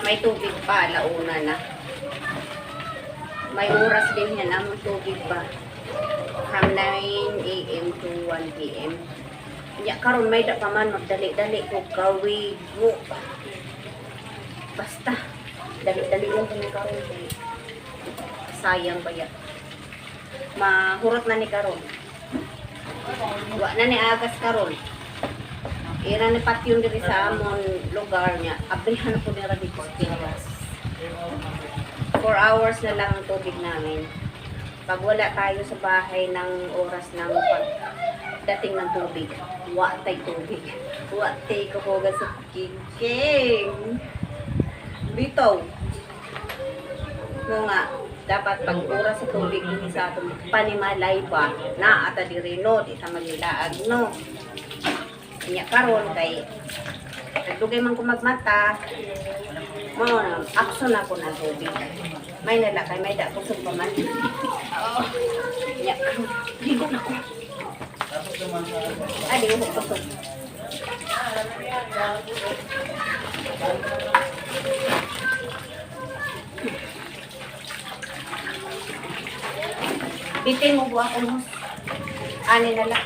May tubig pa, launa na. May oras din yan, ang tubig pa. From 9 a.m. to 1 p.m. Ya, karon may da pa man magdali-dali ko kawigo. Basta, dali-dali lang kami karon. Sayang ba yan? Mahurot na ni karon. Wa na ni agas karon. Ira ni patyon diri sa amon lugar niya. Abrihan ko nira dito sa Pinas. 4 hours na lang ang tubig namin. Pag wala tayo sa bahay ng oras ng pagdating ng tubig, watay tubig. Watay kukuga sa king. Bitaw. Nga, dapat pag oras sa tubig hindi sa atong panimalay ba na ata dirino di sa magilaag no. Nya karon kay nagdugay man ko magmata mo action ako na tubig. May nalakay, may da kusog pa man. Oo. Nya ligo na ko. Ay, ligo ko kusog. Bitin mo buwak umos. Ani na lang.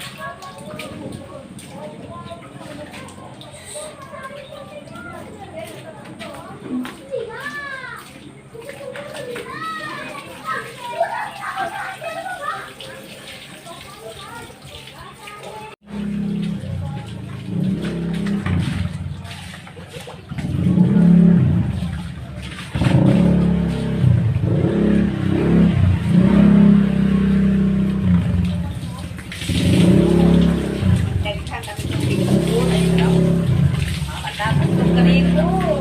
Dapat itong karibo.